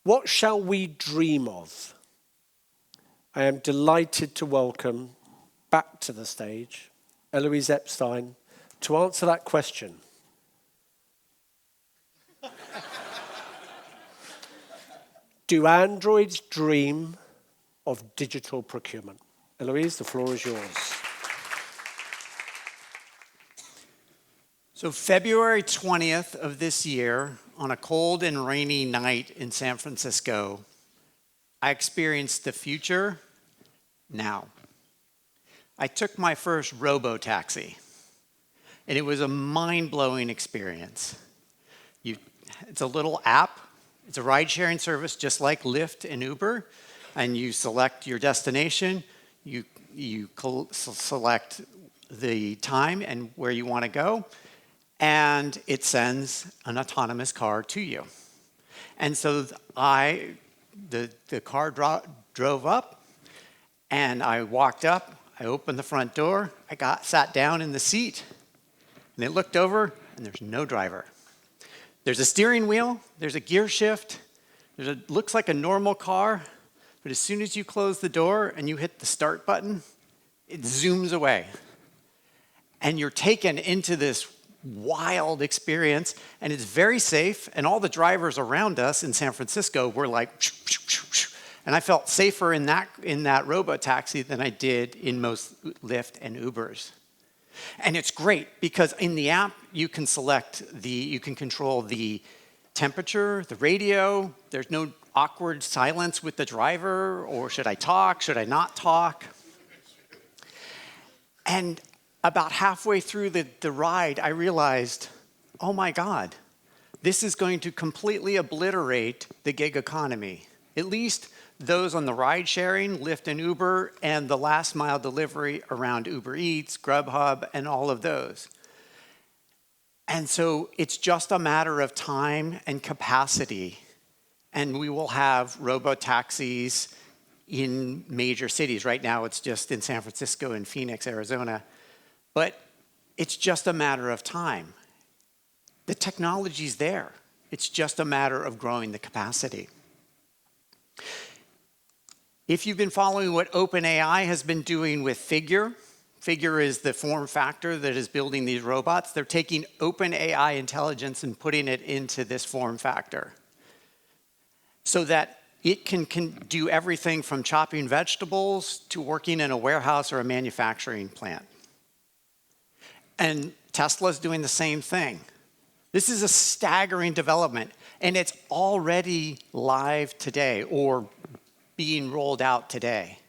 What shall we dream of? I am delighted to welcome back to the stage Elouise Epstein to answer that question. Do androids dream of digital procurement? Elouise, the floor is yours. So February 20th of this year, on a cold and rainy night in San Francisco, I experienced the future now. I took my first robo-taxi, and it was a mind-blowing experience. It's a little app. It's a ride-sharing service just like Lyft and Uber, and you select your destination, you select the time and where you want to go, and it sends an autonomous car to you. And so the car drove up, and I walked up, I opened the front door, sat down in the seat, and it looked over, and there's no driver. There's a steering wheel, there's a gear shift, looks like a normal car, but as soon as you close the door and you hit the start button, it zooms away. And you're taken into this wild experience, and it's very safe, and all the drivers around us in San Francisco were like, and I felt safer in that robo-taxi than I did in most Lyft and Ubers. And it's great because in the app, you can control the temperature, the radio. There's no awkward silence with the driver, or should I talk, should I not talk? And about halfway through the ride, I realized, oh my God, this is going to completely obliterate the gig economy. At least those on the ride sharing, Lyft and Uber, and the last mile delivery around Uber Eats, Grubhub, and all of those. And so it's just a matter of time and capacity, and we will have robo-taxis in major cities. Right now it's just in San Francisco and Phoenix, Arizona. But it's just a matter of time. The technology's there. It's just a matter of growing the capacity. If you've been following what OpenAI has been doing with Figure is the form factor that is building these robots. They're taking OpenAI intelligence and putting it into this form factor so that it can do everything from chopping vegetables to working in a warehouse or a manufacturing plant. And Tesla's doing the same thing. This is a staggering development, and it's already live today or being rolled out today.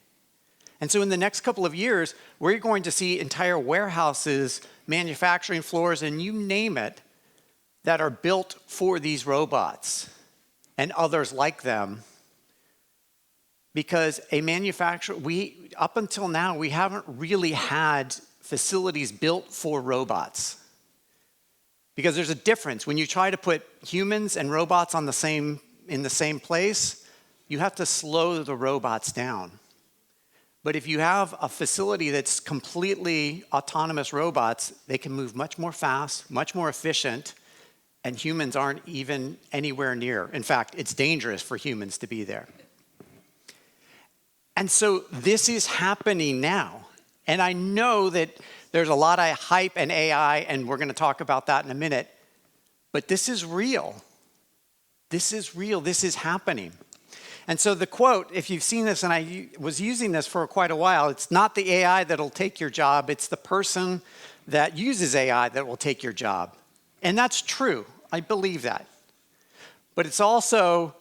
And so in the next couple of years, we're going to see entire warehouses, manufacturing floors, and you name it, that are built for these robots and others like them. Because a manufacturer, up until now, we haven't really had facilities built for robots. Because there's a difference. When you try to put humans and robots in the same place, you have to slow the robots down. But if you have a facility that's completely autonomous robots, they can move much more fast, much more efficient, and humans aren't even anywhere near. In fact, it's dangerous for humans to be there. And so this is happening now. And I know that there's a lot of hype and AI, and we're going to talk about that in a minute. But this is real. This is real. This is happening. And so the quote, if you've seen this, and I was using this for quite a while, it's not the AI that'll take your job, it's the person that uses AI that will take your job. And that's true. I believe that. But it's also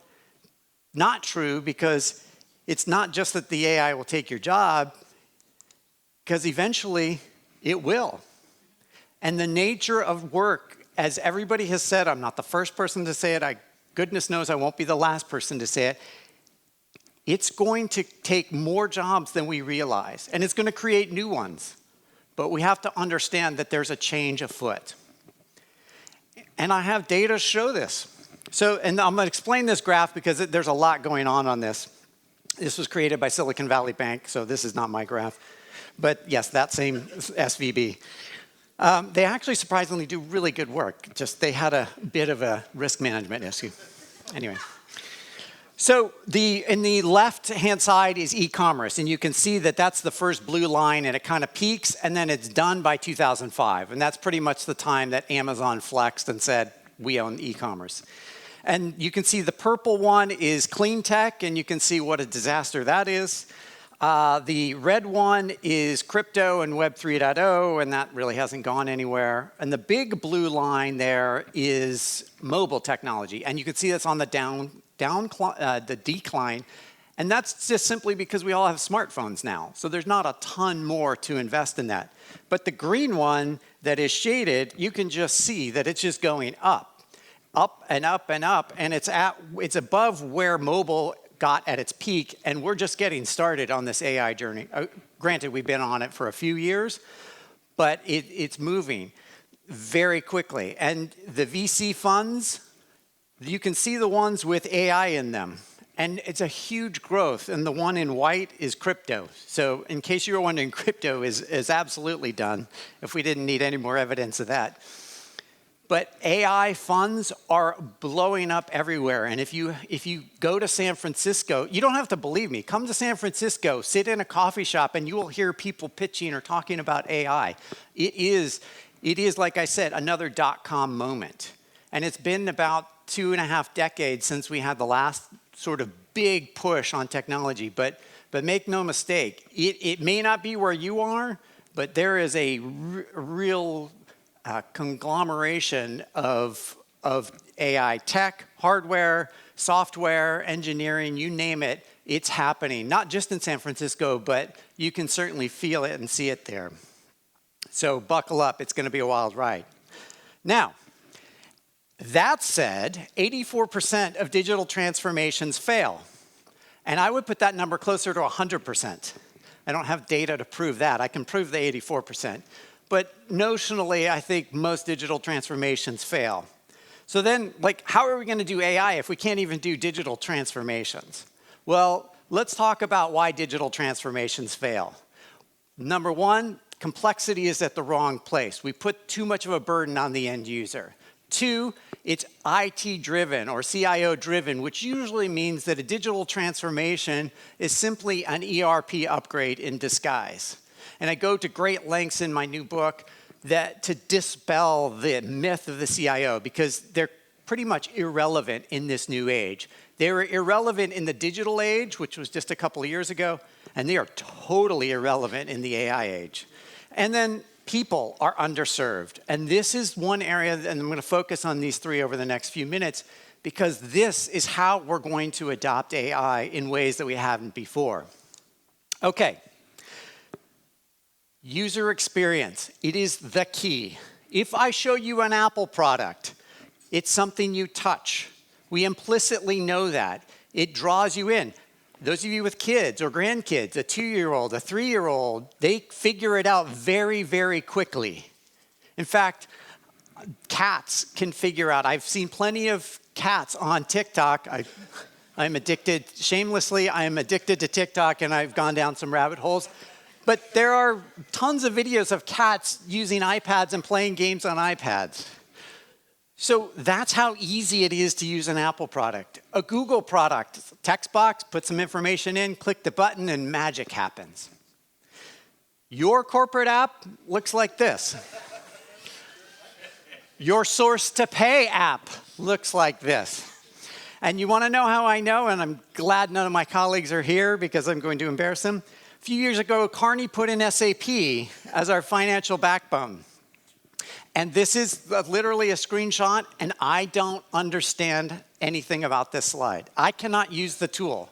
not true because it's not just that the AI will take your job, because eventually it will. And the nature of work, as everybody has said, I'm not the first person to say it, goodness knows I won't be the last person to say it, it's going to take more jobs than we realize, and it's going to create new ones. But we have to understand that there's a change afoot. And I have data to show this. And I'm going to explain this graph because there's a lot going on this. This was created by Silicon Valley Bank, so this is not my graph. But yes, that same SVB. They actually surprisingly do really good work. Just they had a bit of a risk management issue. Anyway. So in the left-hand side is e-commerce, and you can see that that's the first blue line, and it kind of peaks, and then it's done by 2005. And that's pretty much the time that Amazon flexed and said, we own e-commerce. And you can see the purple one is clean tech, and you can see what a disaster that is. The red one is crypto and Web 3.0, and that really hasn't gone anywhere. And the big blue line there is mobile technology, and you can see that's on the the decline, and that's just simply because we all have smartphones now. So there's not a ton more to invest in that. But the green one that is shaded, you can just see that it's just going up and up and up, and it's above where mobile got at its peak, and we're just getting started on this AI journey. Granted, we've been on it for a few years, but it's moving very quickly. And the VC funds, you can see the ones with AI in them, and it's a huge growth, and the one in white is crypto. So in case you were wondering, crypto is absolutely done, if we didn't need any more evidence of that. But AI funds are blowing up everywhere, and if you go to San Francisco, you don't have to believe me. Come to San Francisco, sit in a coffee shop, and you will hear people pitching or talking about AI. It is, like I said, another dot-com moment. And it's been about 2.5 decades since we had the last sort of big push on technology. But make no mistake, it may not be where you are, but there is a real conglomeration of AI tech, hardware, software, engineering, you name it, it's happening. Not just in San Francisco, but you can certainly feel it and see it there. So buckle up, it's going to be a wild ride. Now, that said, 84% of digital transformations fail. And I would put that number closer to 100%. I don't have data to prove that. I can prove the 84%. But notionally, I think most digital transformations fail. So then, how are we going to do AI if we can't even do digital transformations? Well, let's talk about why digital transformations fail. Number one, complexity is at the wrong place. We put too much of a burden on the end user. Two, it's IT-driven or CIO-driven, which usually means that a digital transformation is simply an ERP upgrade in disguise. And I go to great lengths in my new book to dispel the myth of the CIO, because they're pretty much irrelevant in this new age. They were irrelevant in the digital age, which was just a couple of years ago, and they are totally irrelevant in the AI age. And then people are underserved. And this is one area, and I'm going to focus on these three over the next few minutes, because this is how we're going to adopt AI in ways that we haven't before. Okay. User experience. It is the key. If I show you an Apple product, it's something you touch. We implicitly know that. It draws you in. Those of you with kids or grandkids, a 2-year-old, a 3-year-old, they figure it out very, very quickly. In fact, cats can figure out. I've seen plenty of cats on TikTok. I'm addicted, shamelessly, I am addicted to TikTok, and I've gone down some rabbit holes. But there are tons of videos of cats using iPads and playing games on iPads. So that's how easy it is to use an Apple product. A Google product, text box, put some information in, click the button, and magic happens. Your corporate app looks like this. Your source to pay app looks like this. And you want to know how I know, and I'm glad none of my colleagues are here because I'm going to embarrass them. A few years ago, Kearney put in SAP as our financial backbone. And this is literally a screenshot, and I don't understand anything about this slide. I cannot use the tool.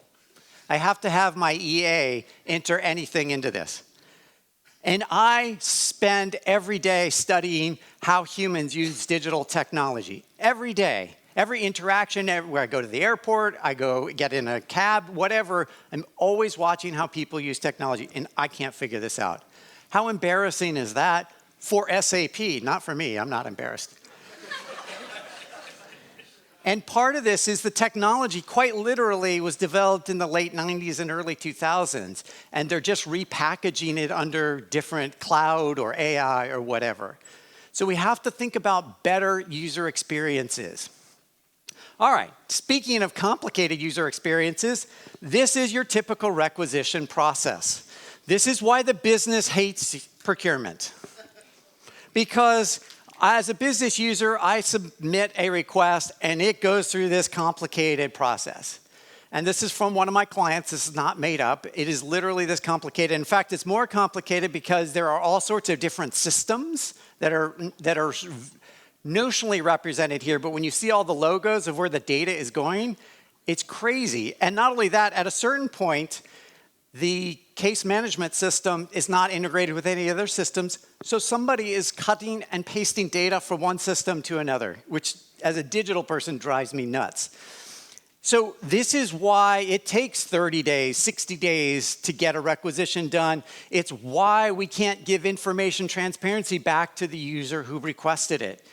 I have to have my EA enter anything into this. And I spend every day studying how humans use digital technology. Every day. Every interaction, where I go to the airport, I go get in a cab, whatever, I'm always watching how people use technology, and I can't figure this out. How embarrassing is that? For SAP, not for me, I'm not embarrassed. And part of this is the technology, quite literally, was developed in the late 90s and early 2000s, and they're just repackaging it under different cloud or AI or whatever. So we have to think about better user experiences. All right, speaking of complicated user experiences, this is your typical requisition process. This is why the business hates procurement. Because as a business user, I submit a request and it goes through this complicated process. And this is from one of my clients. This is not made up. It is literally this complicated. In fact, it's more complicated because there are all sorts of different systems that are notionally represented here. But when you see all the logos of where the data is going, it's crazy. And not only that, at a certain point, the case management system is not integrated with any other systems. So somebody is cutting and pasting data from one system to another, which as a digital person drives me nuts. So this is why it takes 30 days, 60 days to get a requisition done. It's why we can't give information transparency back to the user who requested it.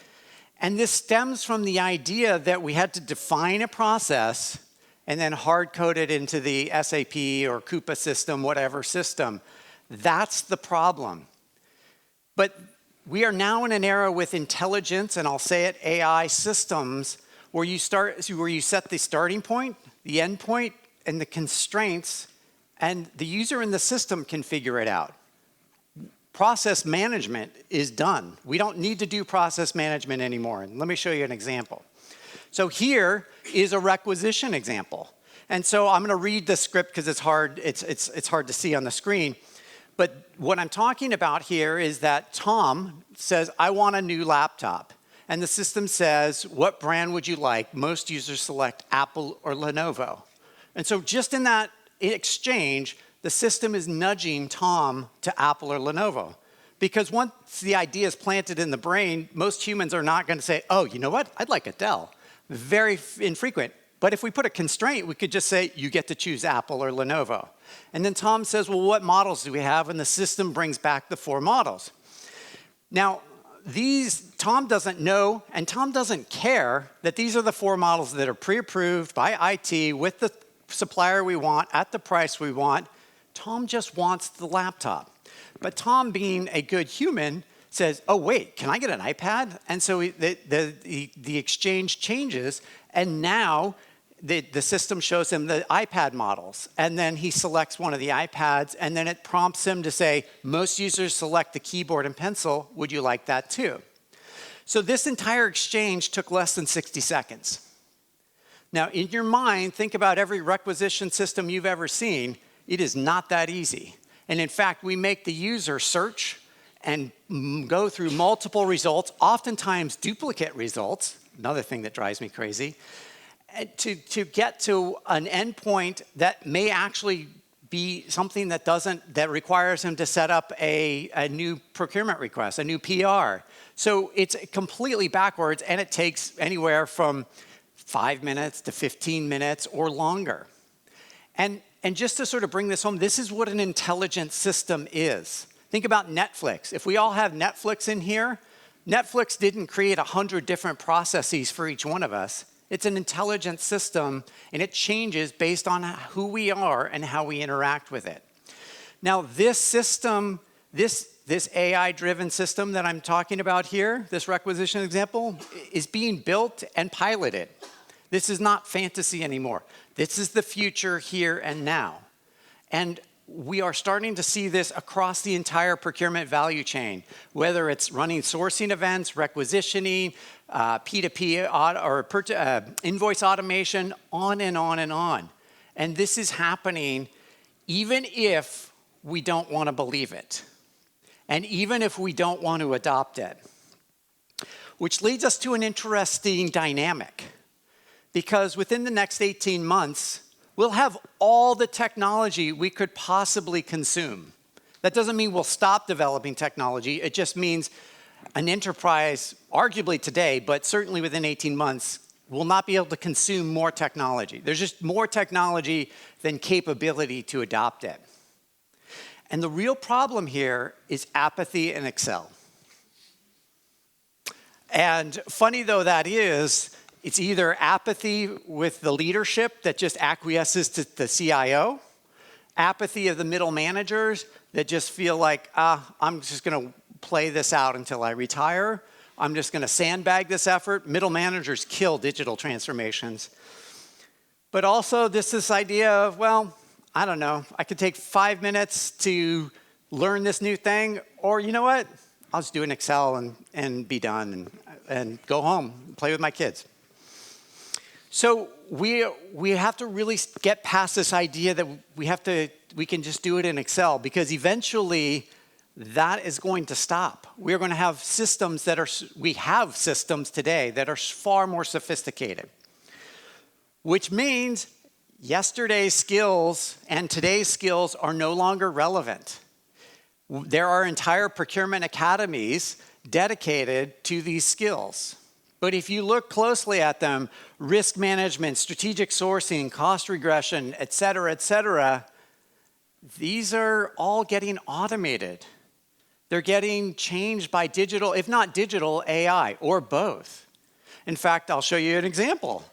And this stems from the idea that we had to define a process and then hard-code it into the SAP or Coupa system, whatever system. That's the problem. But we are now in an era with intelligence, and I'll say it, AI systems, where you set the starting point, the end point, and the constraints, and the user in the system can figure it out. Process management is done. We don't need to do process management anymore. And let me show you an example. So here is a requisition example. And so I'm going to read the script because it's hard to see on the screen. But what I'm talking about here is that Tom says, I want a new laptop. And the system says, what brand would you like? Most users select Apple or Lenovo. And so just in that exchange, the system is nudging Tom to Apple or Lenovo. Because once the idea is planted in the brain, most humans are not going to say, oh, you know what? I'd like a Dell. Very infrequent. But if we put a constraint, we could just say, you get to choose Apple or Lenovo. And then Tom says, well, what models do we have? And the system brings back the 4 models. Now, Tom doesn't know, and Tom doesn't care that these are the 4 models that are pre-approved by IT with the supplier we want at the price we want. Tom just wants the laptop. But Tom, being a good human, says, oh, wait, can I get an iPad? And so the exchange changes, and now the system shows him the iPad models. And then he selects one of the iPads, and then it prompts him to say, most users select the keyboard and pencil. Would you like that too? So this entire exchange took less than 60 seconds. Now, in your mind, think about every requisition system you've ever seen. It is not that easy. And in fact, we make the user search and go through multiple results, oftentimes duplicate results, another thing that drives me crazy, to get to an endpoint that may actually be something that requires him to set up a new procurement request, a new PR. So it's completely backwards, and it takes anywhere from 5 minutes to 15 minutes or longer. And just to sort of bring this home, this is what an intelligent system is. Think about Netflix. If we all have Netflix in here, Netflix didn't create 100 different processes for each one of us. It's an intelligent system, and it changes based on who we are and how we interact with it. Now, this system, this AI-driven system that I'm talking about here, this requisition example, is being built and piloted. This is not fantasy anymore. This is the future here and now. And we are starting to see this across the entire procurement value chain, whether it's running sourcing events, requisitioning, P2P or invoice automation, on and on and on. And this is happening even if we don't want to believe it, and even if we don't want to adopt it. Which leads us to an interesting dynamic, because within the next 18 months, we'll have all the technology we could possibly consume. That doesn't mean we'll stop developing technology. It just means an enterprise, arguably today, but certainly within 18 months, will not be able to consume more technology. There's just more technology than capability to adopt it. And the real problem here is apathy in Excel. And funny though that is, it's either apathy with the leadership that just acquiesces to the CIO, apathy of the middle managers that just feel like, I'm just going to play this out until I retire, I'm just going to sandbag this effort. Middle managers kill digital transformations. But also this idea of, well, I don't know, I could take 5 minutes to learn this new thing, or you know what? I'll just do an Excel and be done and go home and play with my kids. So we have to really get past this idea that we can just do it in Excel, because eventually that is going to stop. We're going to have systems we have systems today that are far more sophisticated, which means yesterday's skills and today's skills are no longer relevant. There are entire procurement academies dedicated to these skills. But if you look closely at them, risk management, strategic sourcing, cost regression, et cetera, these are all getting automated. They're getting changed by digital, if not digital, AI, or both. In fact, I'll show you an example.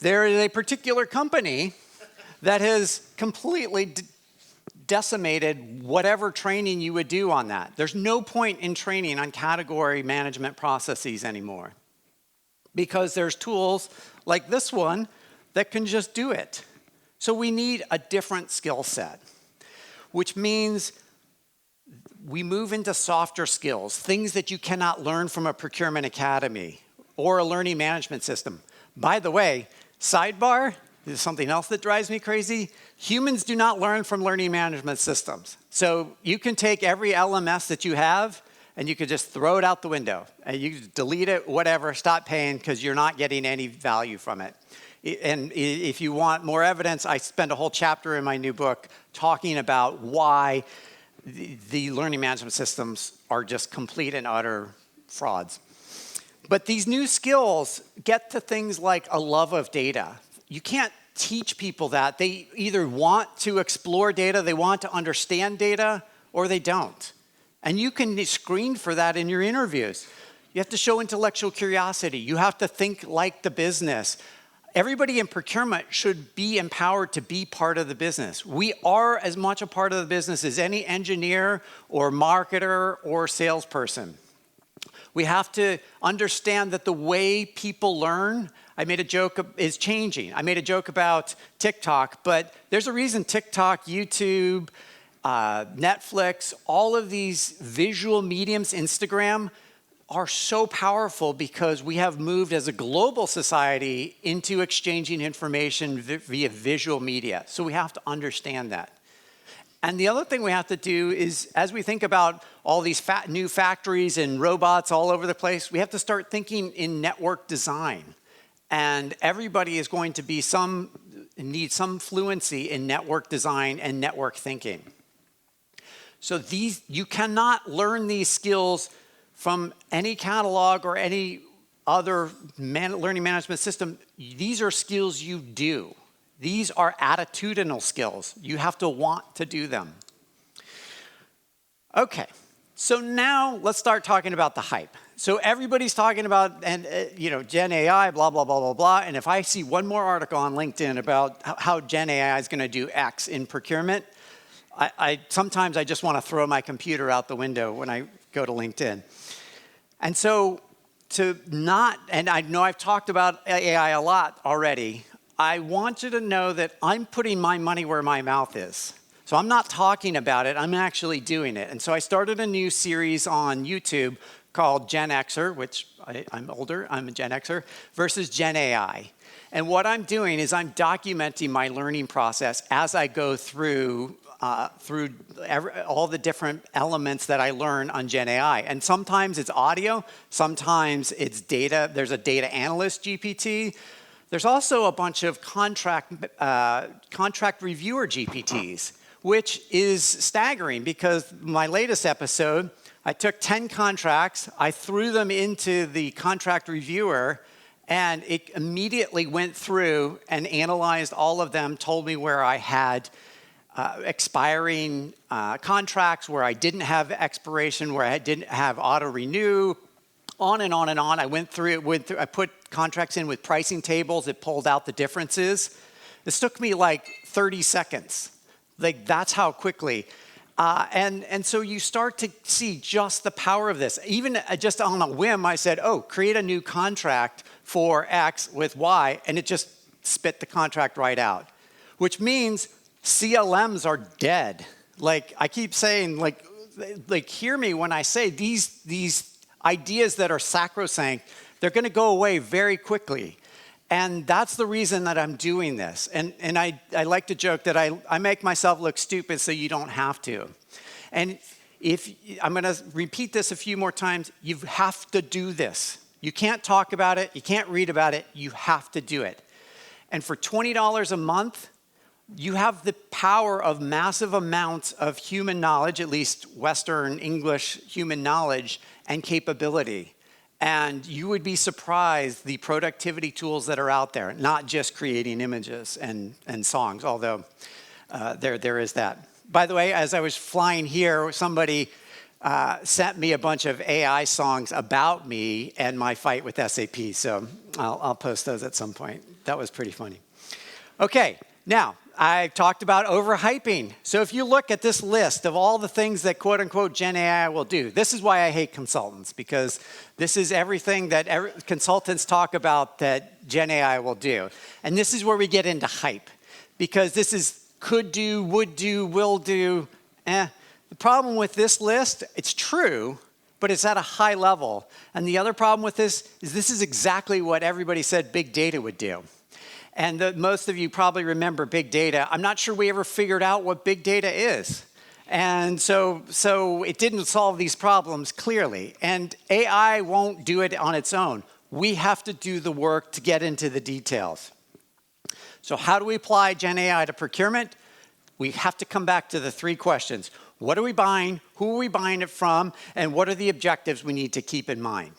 There is a particular company that has completely decimated whatever training you would do on that. There's no point in training on category management processes anymore, because there's tools like this one that can just do it. So we need a different skill set, which means we move into softer skills, things that you cannot learn from a procurement academy or a learning management system. By the way, sidebar, this is something else that drives me crazy. Humans do not learn from learning management systems. So you can take every LMS that you have and you could just throw it out the window. And you delete it, whatever, stop paying, because you're not getting any value from it. And if you want more evidence, I spend a whole chapter in my new book talking about why the learning management systems are just complete and utter frauds. But these new skills get to things like a love of data. You can't teach people that. They either want to explore data, they want to understand data, or they don't. And you can screen for that in your interviews. You have to show intellectual curiosity. You have to think like the business. Everybody in procurement should be empowered to be part of the business. We are as much a part of the business as any engineer or marketer or salesperson. We have to understand that the way people learn, I made a joke, is changing. I made a joke about TikTok, but there's a reason TikTok, YouTube, Netflix, all of these visual mediums, Instagram, are so powerful because we have moved as a global society into exchanging information via visual media. So we have to understand that. And the other thing we have to do is, as we think about all these new factories and robots all over the place, we have to start thinking in network design. And everybody is going to need some fluency in network design and network thinking. So you cannot learn these skills from any catalog or any other learning management system. These are skills you do. These are attitudinal skills. You have to want to do them. Okay, so now let's start talking about the hype. So everybody's talking about, Gen AI, blah, blah, blah, blah, blah. And if I see one more article on LinkedIn about how Gen AI is going to do X in procurement, sometimes I just want to throw my computer out the window when I go to LinkedIn. And so and I know I've talked about AI a lot already, I want you to know that I'm putting my money where my mouth is. So I'm not talking about it, I'm actually doing it. And so I started a new series on YouTube called Gen Xer, which I'm older, I'm a Gen Xer, versus Gen AI. And what I'm doing is I'm documenting my learning process as I go through all the different elements that I learn on Gen AI. And sometimes it's audio, sometimes it's data. There's a data analyst GPT. There's also a bunch of contract reviewer GPTs, which is staggering because my latest episode, I took 10 contracts, I threw them into the contract reviewer, and it immediately went through and analyzed all of them, told me where I had expiring contracts, where I didn't have expiration, where I didn't have auto-renew, on and on and on. I went through it. I put contracts in with pricing tables. It pulled out the differences. This took me like 30 seconds. Like, that's how quickly. And so you start to see just the power of this. Even just on a whim, I said, oh, create a new contract for X with Y, and it just spit the contract right out, which means CLMs are dead. Like I keep saying, like hear me when I say these ideas that are sacrosanct, they're going to go away very quickly. And that's the reason that I'm doing this. And I like to joke that I make myself look stupid so you don't have to. And I'm going to repeat this a few more times. You have to do this. You can't talk about it. You can't read about it. You have to do it. And for $20 a month, you have the power of massive amounts of human knowledge, at least Western English human knowledge and capability. And you would be surprised the productivity tools that are out there, not just creating images and songs, although there is that. By the way, as I was flying here, somebody sent me a bunch of AI songs about me and my fight with SAP. So I'll post those at some point. That was pretty funny. Okay, now I talked about overhyping. So if you look at this list of all the things that quote unquote Gen AI will do, this is why I hate consultants, because this is everything that consultants talk about that Gen AI will do. And this is where we get into hype, because this is could do, would do, will do. The problem with this list, it's true, but it's at a high level. And the other problem with this is exactly what everybody said big data would do. And most of you probably remember big data. I'm not sure we ever figured out what big data is. And so it didn't solve these problems clearly. And AI won't do it on its own. We have to do the work to get into the details. So how do we apply Gen AI to procurement? We have to come back to the three questions. What are we buying? Who are we buying it from? And what are the objectives we need to keep in mind?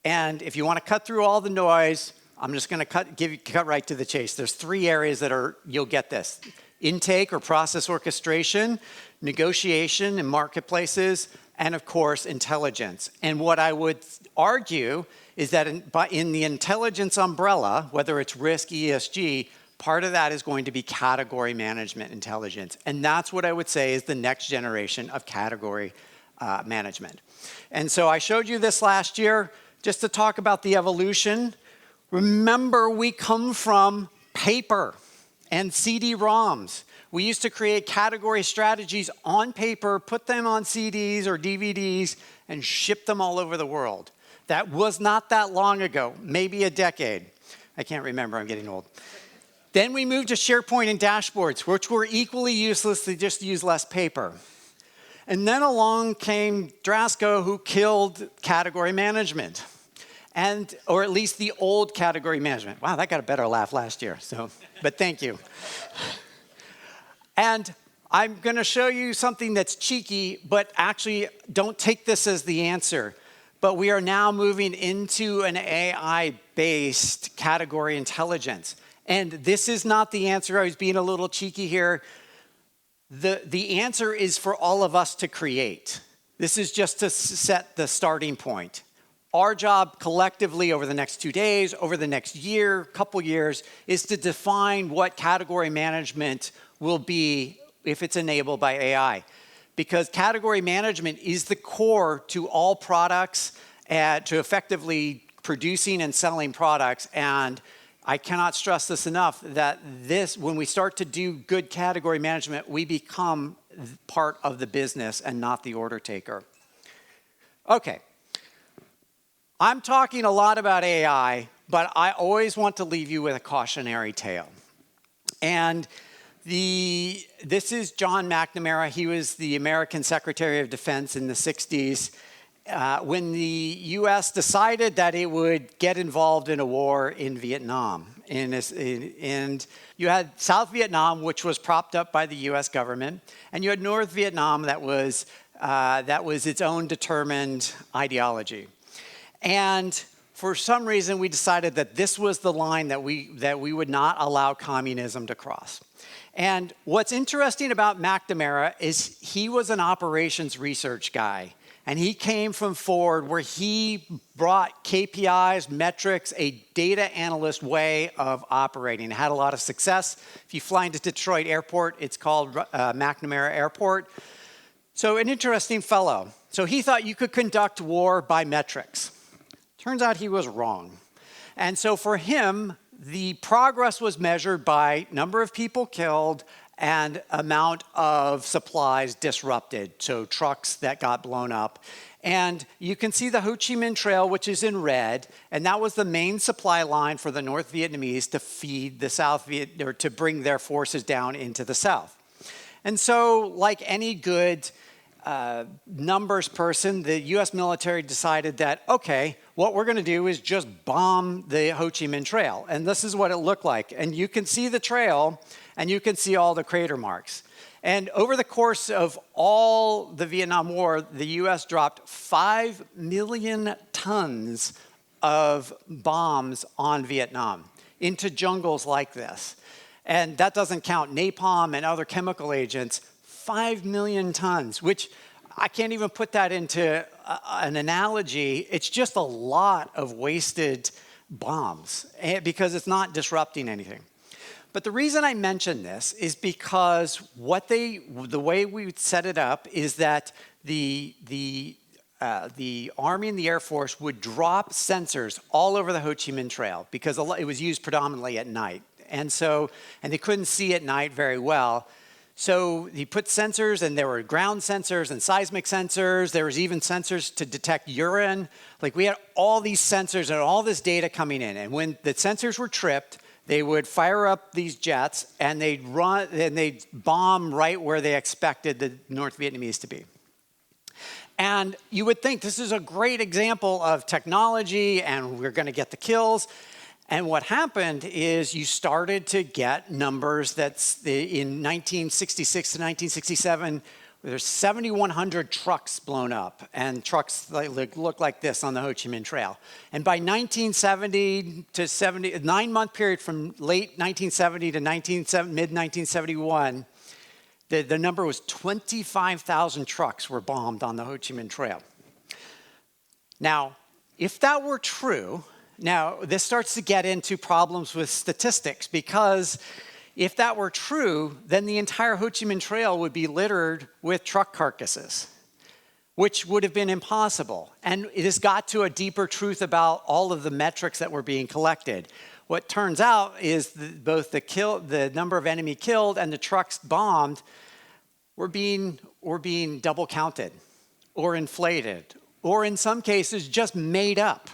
And if you want to cut through all the noise, I'm just going to cut right to the chase. There's three areas that you'll get this. Intake or process orchestration, negotiation in marketplaces, and of course, intelligence. And what I would argue is that in the intelligence umbrella, whether it's risk, ESG, part of that is going to be category management intelligence. And that's what I would say is the next generation of category management. And so I showed you this last year just to talk about the evolution. Remember, we come from paper and CD-ROMs. We used to create category strategies on paper, put them on CDs or DVDs, and ship them all over the world. That was not that long ago, maybe a decade. I can't remember, I'm getting old. Then we moved to SharePoint and dashboards, which were equally useless, they just used less paper. And then along came Drasco, who killed category management. Or at least the old category management. Wow, that got a better laugh last year, but thank you. And I'm going to show you something that's cheeky, but actually don't take this as the answer. But we are now moving into an AI-based category intelligence. And this is not the answer. I was being a little cheeky here. The answer is for all of us to create. This is just to set the starting point. Our job collectively over the next 2 days, over the next year, couple years, is to define what category management will be if it's enabled by AI. Because category management is the core to all products, to effectively producing and selling products. And I cannot stress this enough, that when we start to do good category management, we become part of the business and not the order taker. Okay. I'm talking a lot about AI, but I always want to leave you with a cautionary tale. And this is John McNamara. He was the American Secretary of Defense in the 60s when the U.S. decided that it would get involved in a war in Vietnam. And you had South Vietnam, which was propped up by the U.S. government, and you had North Vietnam that was its own determined ideology. And for some reason, we decided that this was the line that we would not allow communism to cross. And what's interesting about McNamara is he was an operations research guy. And he came from Ford, where he brought KPIs, metrics, a data analyst way of operating. It had a lot of success. If you fly into Detroit Airport, it's called McNamara Airport. So an interesting fellow. So he thought you could conduct war by metrics. Turns out he was wrong. And so for him, the progress was measured by number of people killed and amount of supplies disrupted, so trucks that got blown up. And you can see the Ho Chi Minh Trail, which is in red, and that was the main supply line for the North Vietnamese to feed the South Viet, or to bring their forces down into the South. And so, like any good numbers person, the US military decided that, okay, what we're gonna do is just bomb the Ho Chi Minh Trail. And this is what it looked like. And you can see the trail, and you can see all the crater marks. And over the course of all the Vietnam War, the US dropped 5 million tons of bombs on Vietnam into jungles like this. And that doesn't count napalm and other chemical agents. 5 million tons, which I can't even put that into an analogy. It's just a lot of wasted bombs because it's not disrupting anything. But the reason I mention this is because the way we set it up is that the Army and the Air Force would drop sensors all over the Ho Chi Minh Trail because it was used predominantly at night. And they couldn't see at night very well. So he put sensors, and there were ground sensors and seismic sensors. There was even sensors to detect urine. Like, we had all these sensors and all this data coming in. And when the sensors were tripped, they would fire up these jets, and they'd bomb right where they expected the North Vietnamese to be. And you would think this is a great example of technology, and we're going to get the kills. And what happened is you started to get numbers that's in 1966 to 1967, there's 7,100 trucks blown up, and trucks look like this on the Ho Chi Minh Trail. And by 1970 to 70, 9-month period from late 1970 to mid-1971, the number was 25,000 trucks were bombed on the Ho Chi Minh Trail. Now, if that were true, now this starts to get into problems with statistics, because if that were true, then the entire Ho Chi Minh Trail would be littered with truck carcasses, which would have been impossible. And it has got to a deeper truth about all of the metrics that were being collected. What turns out is both the number of enemy killed and the trucks bombed were being double counted or inflated, or in some cases just made up.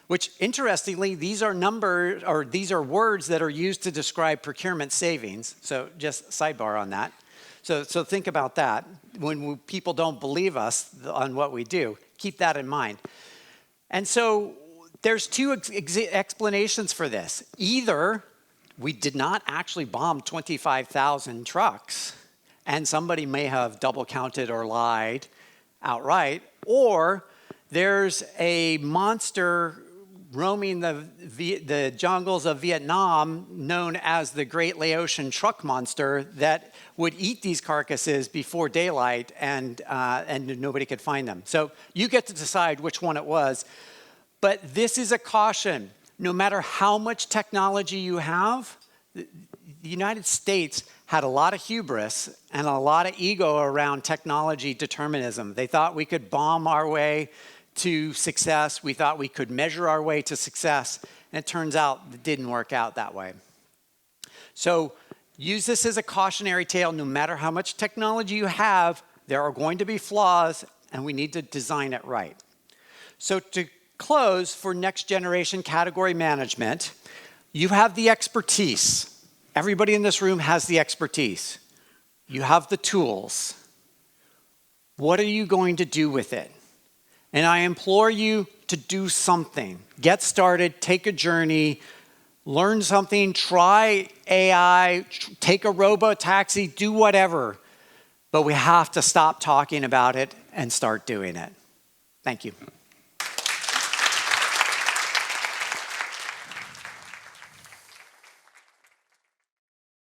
Which, interestingly, these are numbers, or these are words that are used to describe procurement savings. So just sidebar on that. So think about that. When people don't believe us on what we do, keep that in mind. And so there's two explanations for this. Either we did not actually bomb 25,000 trucks, and somebody may have double counted or lied outright, or there's a monster roaming the jungles of Vietnam known as the Great Laotian Truck Monster that would eat these carcasses before daylight, and nobody could find them. So you get to decide which one it was. But this is a caution. No matter how much technology you have, the United States had a lot of hubris and a lot of ego around technology determinism. They thought we could bomb our way to success. We thought we could measure our way to success, and it turns out it didn't work out that way. So use this as a cautionary tale. No matter how much technology you have, there are going to be flaws, and we need to design it right. So to close, for next generation category management, you have the expertise. Everybody in this room has the expertise. You have the tools. What are you going to do with it? And I implore you to do something. Get started, take a journey, learn something, try AI, take a robo-taxi, do whatever. But we have to stop talking about it and start doing it. Thank you.